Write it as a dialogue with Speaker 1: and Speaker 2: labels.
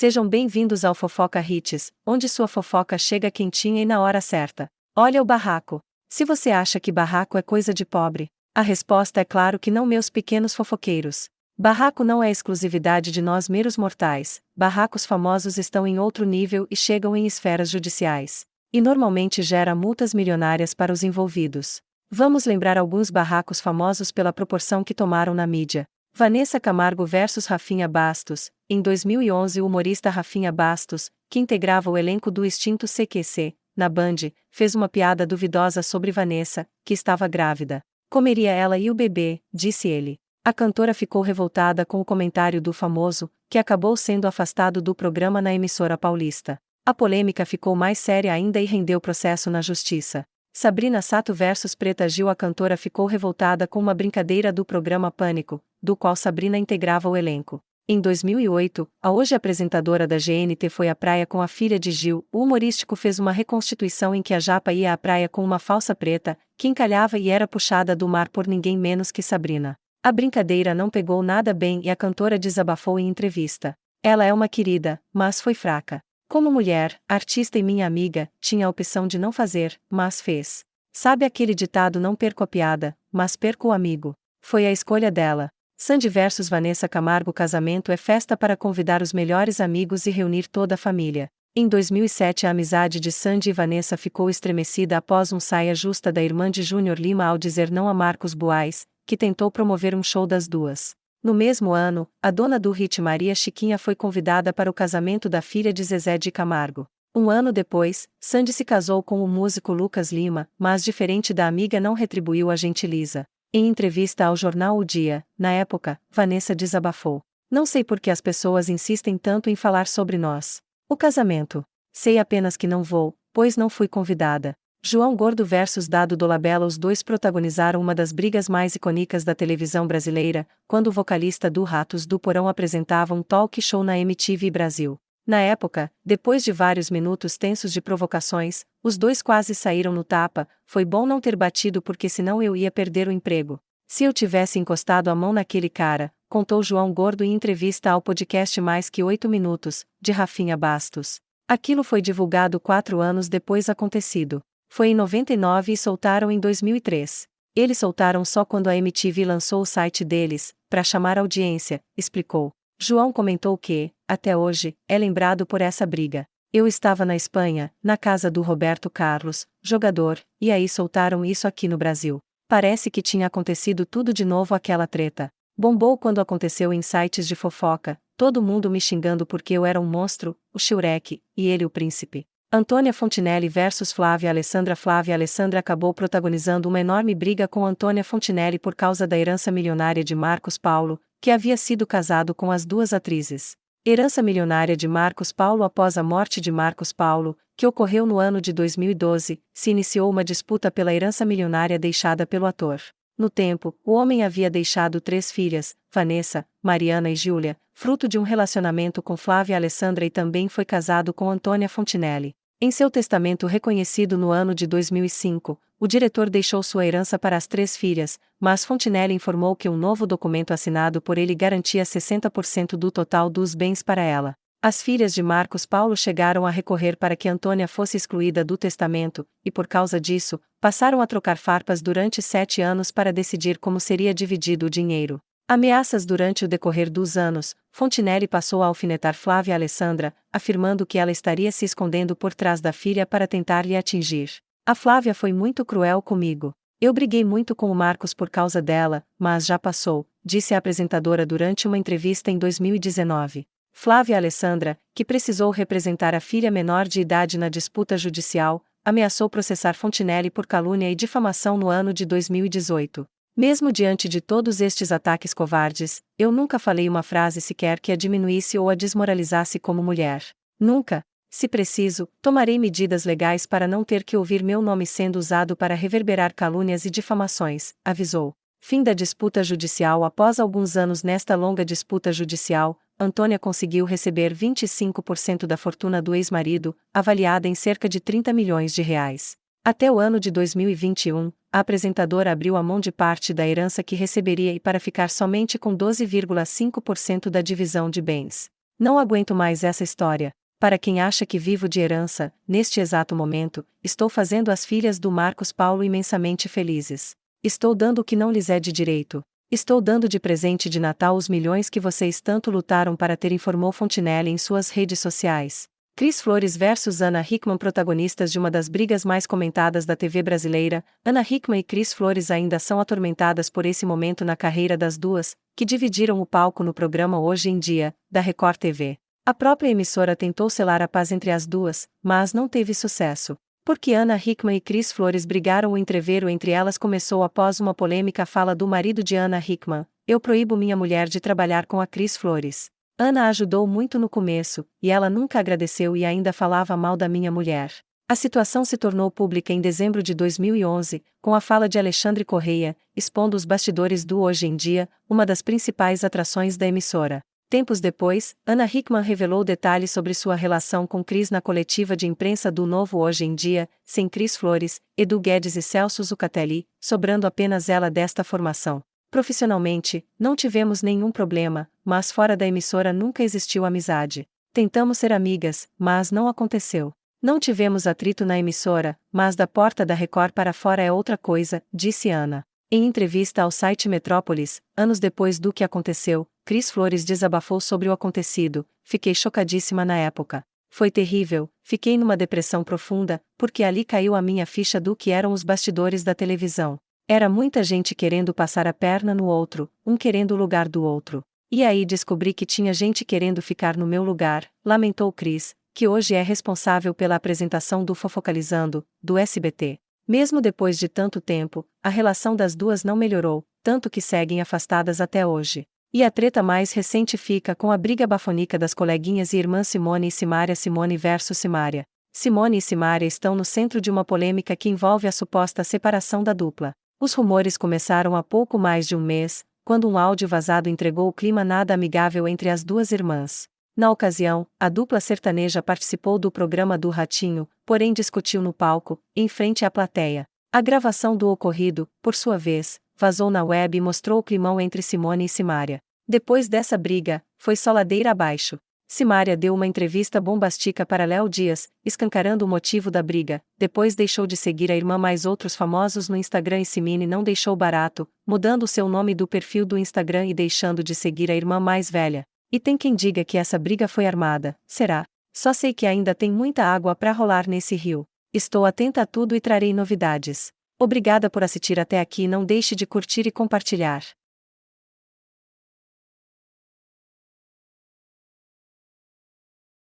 Speaker 1: Sejam bem-vindos ao Fofoca Hits, onde sua fofoca chega quentinha e na hora certa. Olha o barraco. Se você acha que barraco é coisa de pobre, a resposta é claro que não, meus pequenos fofoqueiros. Barraco não é exclusividade de nós meros mortais, barracos famosos estão em outro nível e chegam em esferas judiciais. E normalmente gera multas milionárias para os envolvidos. Vamos lembrar alguns barracos famosos pela proporção que tomaram na mídia. Vanessa Camargo versus Rafinha Bastos. Em 2011, o humorista Rafinha Bastos, que integrava o elenco do extinto CQC, na Band, fez uma piada duvidosa sobre Vanessa, que estava grávida. Comeria ela e o bebê, disse ele. A cantora ficou revoltada com o comentário do famoso, que acabou sendo afastado do programa na emissora paulista. A polêmica ficou mais séria ainda e rendeu processo na justiça. Sabrina Sato versus Preta Gil. A cantora ficou revoltada com uma brincadeira do programa Pânico, do qual Sabrina integrava o elenco. Em 2008, a hoje apresentadora da GNT foi à praia com a filha de Gil. O humorístico fez uma reconstituição em que a japa ia à praia com uma falsa preta, que encalhava e era puxada do mar por ninguém menos que Sabrina. A brincadeira não pegou nada bem e a cantora desabafou em entrevista. Ela é uma querida, mas foi fraca. Como mulher, artista e minha amiga, tinha a opção de não fazer, mas fez. Sabe aquele ditado: não perco a piada, mas perco o amigo? Foi a escolha dela. Sandy versus Vanessa Camargo. Casamento é festa para convidar os melhores amigos e reunir toda a família. Em 2007, a amizade de Sandy e Vanessa ficou estremecida após um saia justa da irmã de Júnior Lima ao dizer não a Marcos Buais, que tentou promover um show das duas. No mesmo ano, a dona do hit Maria Chiquinha foi convidada para o casamento da filha de Zezé de Camargo. Um ano depois, Sandy se casou com o músico Lucas Lima, mas diferente da amiga não retribuiu a gentileza. Em entrevista ao jornal O Dia, na época, Vanessa desabafou. Não sei por que as pessoas insistem tanto em falar sobre nós. O casamento. Sei apenas que não vou, pois não fui convidada. João Gordo versus Dado Dolabella. Os dois protagonizaram uma das brigas mais icônicas da televisão brasileira, quando o vocalista do Ratos do Porão apresentava um talk show na MTV Brasil. Na época, depois de vários minutos tensos de provocações, os dois quase saíram no tapa. Foi bom não ter batido porque senão eu ia perder o emprego. Se eu tivesse encostado a mão naquele cara, contou João Gordo em entrevista ao podcast Mais que 8 Minutos, de Rafinha Bastos. Aquilo foi divulgado 4 anos depois acontecido. Foi em 99 e soltaram em 2003. Eles soltaram só quando a MTV lançou o site deles, para chamar audiência, explicou. João comentou que, até hoje, é lembrado por essa briga. Eu estava na Espanha, na casa do Roberto Carlos, jogador, e aí soltaram isso aqui no Brasil. Parece que tinha acontecido tudo de novo aquela treta. Bombou quando aconteceu em sites de fofoca, todo mundo me xingando porque eu era um monstro, o Shurek, e ele o príncipe. Antônia Fontinelli versus Flávia Alessandra. Flávia Alessandra acabou protagonizando uma enorme briga com Antônia Fontinelli por causa da herança milionária de Marcos Paulo, que havia sido casado com as duas atrizes. Herança milionária de Marcos Paulo. Após a morte de Marcos Paulo, que ocorreu no ano de 2012, se iniciou uma disputa pela herança milionária deixada pelo ator. No tempo, o homem havia deixado 3 filhas, Vanessa, Mariana e Júlia, fruto de um relacionamento com Flávia Alessandra, e também foi casado com Antônia Fontinelli. Em seu testamento reconhecido no ano de 2005, o diretor deixou sua herança para as 3 filhas, mas Fontinelli informou que um novo documento assinado por ele garantia 60% do total dos bens para ela. As filhas de Marcos Paulo chegaram a recorrer para que Antônia fosse excluída do testamento, e por causa disso, passaram a trocar farpas durante 7 anos para decidir como seria dividido o dinheiro. Ameaças. Durante o decorrer dos anos, Fontinelli passou a alfinetar Flávia Alessandra, afirmando que ela estaria se escondendo por trás da filha para tentar lhe atingir. A Flávia foi muito cruel comigo. Eu briguei muito com o Marcos por causa dela, mas já passou, disse a apresentadora durante uma entrevista em 2019. Flávia Alessandra, que precisou representar a filha menor de idade na disputa judicial, ameaçou processar Fontinelli por calúnia e difamação no ano de 2018. Mesmo diante de todos estes ataques covardes, eu nunca falei uma frase sequer que a diminuísse ou a desmoralizasse como mulher. Nunca. Se preciso, tomarei medidas legais para não ter que ouvir meu nome sendo usado para reverberar calúnias e difamações, avisou. Fim da disputa judicial. Após alguns anos nesta longa disputa judicial, Antônia conseguiu receber 25% da fortuna do ex-marido, avaliada em cerca de 30 milhões de reais. Até o ano de 2021, a apresentadora abriu a mão de parte da herança que receberia e para ficar somente com 12,5% da divisão de bens. Não aguento mais essa história. Para quem acha que vivo de herança, neste exato momento, estou fazendo as filhas do Marcos Paulo imensamente felizes. Estou dando o que não lhes é de direito. Estou dando de presente de Natal os milhões que vocês tanto lutaram para ter, informou Fontinelli em suas redes sociais. Cris Flores versus Ana Hickman, protagonistas de uma das brigas mais comentadas da TV brasileira. Ana Hickman e Cris Flores ainda são atormentadas por esse momento na carreira das duas, que dividiram o palco no programa Hoje em Dia, da Record TV. A própria emissora tentou selar a paz entre as duas, mas não teve sucesso. Porque Ana Hickman e Cris Flores brigaram, o entreveiro entre elas começou após uma polêmica fala do marido de Ana Hickman: "Eu proíbo minha mulher de trabalhar com a Cris Flores. Ana ajudou muito no começo, e ela nunca agradeceu e ainda falava mal da minha mulher." A situação se tornou pública em dezembro de 2011, com a fala de Alexandre Correia, expondo os bastidores do Hoje em Dia, uma das principais atrações da emissora. Tempos depois, Ana Hickman revelou detalhes sobre sua relação com Cris na coletiva de imprensa do Novo Hoje em Dia, sem Cris Flores, Edu Guedes e Celso Zucatelli, sobrando apenas ela desta formação. "Profissionalmente, não tivemos nenhum problema, mas fora da emissora nunca existiu amizade. Tentamos ser amigas, mas não aconteceu. Não tivemos atrito na emissora, mas da porta da Record para fora é outra coisa", disse Ana. Em entrevista ao site Metrópolis, anos depois do que aconteceu, Cris Flores desabafou sobre o acontecido: "Fiquei chocadíssima na época. Foi terrível, fiquei numa depressão profunda, porque ali caiu a minha ficha do que eram os bastidores da televisão. Era muita gente querendo passar a perna no outro, um querendo o lugar do outro. E aí descobri que tinha gente querendo ficar no meu lugar", lamentou Cris, que hoje é responsável pela apresentação do Fofocalizando, do SBT. Mesmo depois de tanto tempo, a relação das duas não melhorou, tanto que seguem afastadas até hoje. E a treta mais recente fica com a briga bafônica das coleguinhas e irmãs Simone e Simária. Simone versus Simária. Simone e Simária estão no centro de uma polêmica que envolve a suposta separação da dupla. Os rumores começaram há pouco mais de um mês, quando um áudio vazado entregou o clima nada amigável entre as duas irmãs. Na ocasião, a dupla sertaneja participou do programa do Ratinho, porém discutiu no palco, em frente à plateia. A gravação do ocorrido, por sua vez, vazou na web e mostrou o climão entre Simone e Simária. Depois dessa briga, foi só ladeira abaixo. Simária deu uma entrevista bombástica para Léo Dias, escancarando o motivo da briga. Depois deixou de seguir a irmã mais outros famosos no Instagram e Simone não deixou barato, mudando seu nome do perfil do Instagram e deixando de seguir a irmã mais velha. E tem quem diga que essa briga foi armada. Será? Só sei que ainda tem muita água para rolar nesse rio. Estou atenta a tudo e trarei novidades. Obrigada por assistir até aqui, não deixe de curtir e compartilhar.